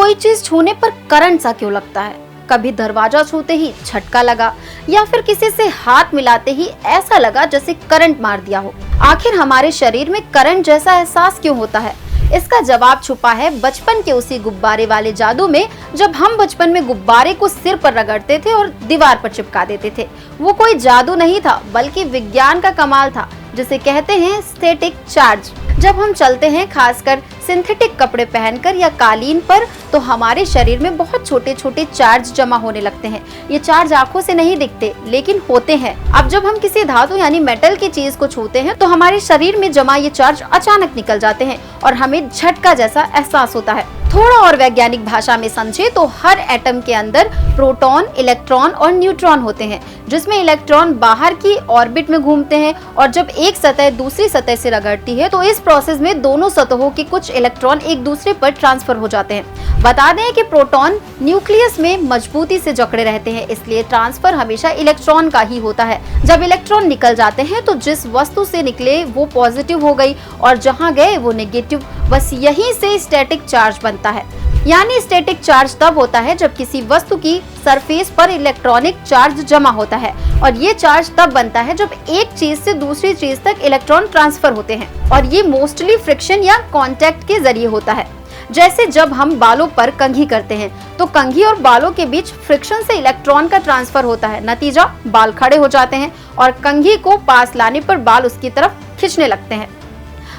कोई चीज छूने पर करंट सा क्यों लगता है? कभी दरवाजा छूते ही झटका लगा या फिर किसी से हाथ मिलाते ही ऐसा लगा जैसे करंट मार दिया हो। आखिर हमारे शरीर में करंट जैसा एहसास क्यों होता है? इसका जवाब छुपा है बचपन के उसी गुब्बारे वाले जादू में। जब हम बचपन में गुब्बारे को सिर पर रगड़ते थे और दीवार पर चिपका देते थे, वो कोई जादू नहीं था बल्कि विज्ञान का कमाल था, जिसे कहते हैं स्टैटिक चार्ज। जब हम चलते हैं, खासकर सिंथेटिक कपड़े पहनकर या कालीन पर, तो हमारे शरीर में बहुत छोटे छोटे चार्ज जमा होने लगते हैं। ये चार्ज आंखों से नहीं दिखते लेकिन होते हैं। अब जब हम किसी धातु यानी मेटल की चीज को छूते हैं तो हमारे शरीर में जमा ये चार्ज अचानक निकल जाते हैं और हमें झटका जैसा एहसास होता है। थोड़ा और वैज्ञानिक भाषा में समझे तो हर एटम के अंदर प्रोटॉन, इलेक्ट्रॉन और न्यूट्रॉन होते हैं, जिसमें इलेक्ट्रॉन बाहर की ऑर्बिट में घूमते हैं और जब एक सतह दूसरी सतह से रगड़ती है तो इस प्रोसेस में दोनों सतहों के कुछ इलेक्ट्रॉन एक दूसरे पर ट्रांसफर हो जाते हैं। बता दें कि प्रोटॉन न्यूक्लियस में मजबूती से जकड़े रहते हैं, इसलिए ट्रांसफर हमेशा इलेक्ट्रॉन का ही होता है। जब इलेक्ट्रॉन निकल जाते हैं तो जिस वस्तु से निकले वो पॉजिटिव हो गई और जहाँ गए वो नेगेटिव। बस यहीं से स्टैटिक चार्ज बनता है। यानी स्टैटिक चार्ज तब होता है जब किसी वस्तु की सरफेस पर इलेक्ट्रॉनिक चार्ज जमा होता है, और ये चार्ज तब बनता है जब एक चीज से दूसरी चीज तक इलेक्ट्रॉन ट्रांसफर होते हैं, और ये मोस्टली फ्रिक्शन या कांटेक्ट के जरिए होता है। जैसे जब हम बालों पर कंघी करते हैं तो कंघी और बालों के बीच फ्रिक्शन से इलेक्ट्रॉन का ट्रांसफर होता है, नतीजा बाल खड़े हो जाते हैं और कंघी को पास लाने पर बाल उसकी तरफ खींचने लगते हैं।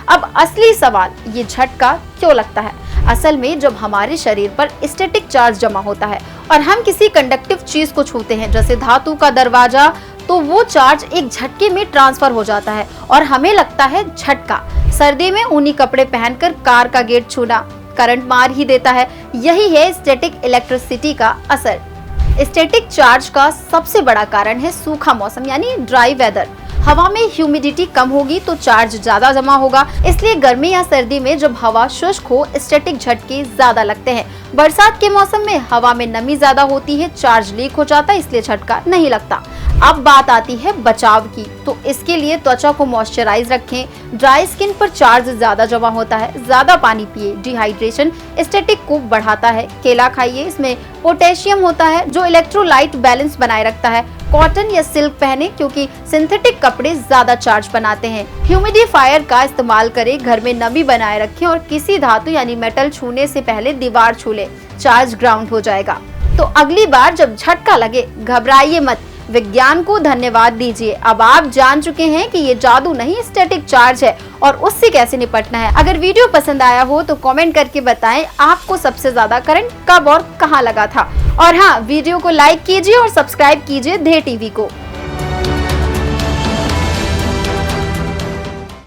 अब असली सवाल, ये झटका क्यों लगता है? असल में जब हमारे शरीर पर स्टैटिक चार्ज जमा होता है और हम किसी कंडक्टिव चीज को छूते हैं, जैसे धातु का दरवाजा, तो वो चार्ज एक झटके में ट्रांसफर हो जाता है और हमें लगता है झटका। सर्दी में ऊनी कपड़े पहनकर कार का गेट छूना करंट मार ही देता है। यही है स्टैटिक इलेक्ट्रिसिटी का असर। स्टैटिक चार्ज का सबसे बड़ा कारण है सूखा मौसम यानी ड्राई वेदर। हवा में ह्यूमिडिटी कम होगी तो चार्ज ज्यादा जमा होगा, इसलिए गर्मी या सर्दी में जब हवा शुष्क हो स्टैटिक झटके ज्यादा लगते हैं। बरसात के मौसम में हवा में नमी ज्यादा होती है, चार्ज लीक हो जाता है, इसलिए झटका नहीं लगता। अब बात आती है बचाव की, तो इसके लिए त्वचा को मॉइस्चराइज रखें। ड्राई स्किन पर चार्ज ज्यादा जमा होता है, ज्यादा पानी पिए। डिहाइड्रेशन स्टैटिक को बढ़ाता है। केला खाइए, इसमें पोटेशियम होता है जो इलेक्ट्रोलाइट बैलेंस बनाए रखता है। कॉटन या सिल्क पहने क्योंकि सिंथेटिक कपड़े ज्यादा चार्ज बनाते हैं। ह्यूमिडिफायर का इस्तेमाल करें, घर में नमी बनाए रखें और किसी धातु यानी मेटल छूने से पहले दीवार छू ले, चार्ज ग्राउंड हो जाएगा। तो अगली बार जब झटका लगे घबराइए मत, विज्ञान को धन्यवाद दीजिए। अब आप जान चुके हैं कि ये जादू नहीं स्टैटिक चार्ज है और उससे कैसे निपटना है। अगर वीडियो पसंद आया हो तो कमेंट करके बताएं आपको सबसे ज्यादा करंट कब और कहां लगा था। और हाँ, वीडियो को लाइक कीजिए और सब्सक्राइब कीजिए धे टीवी को।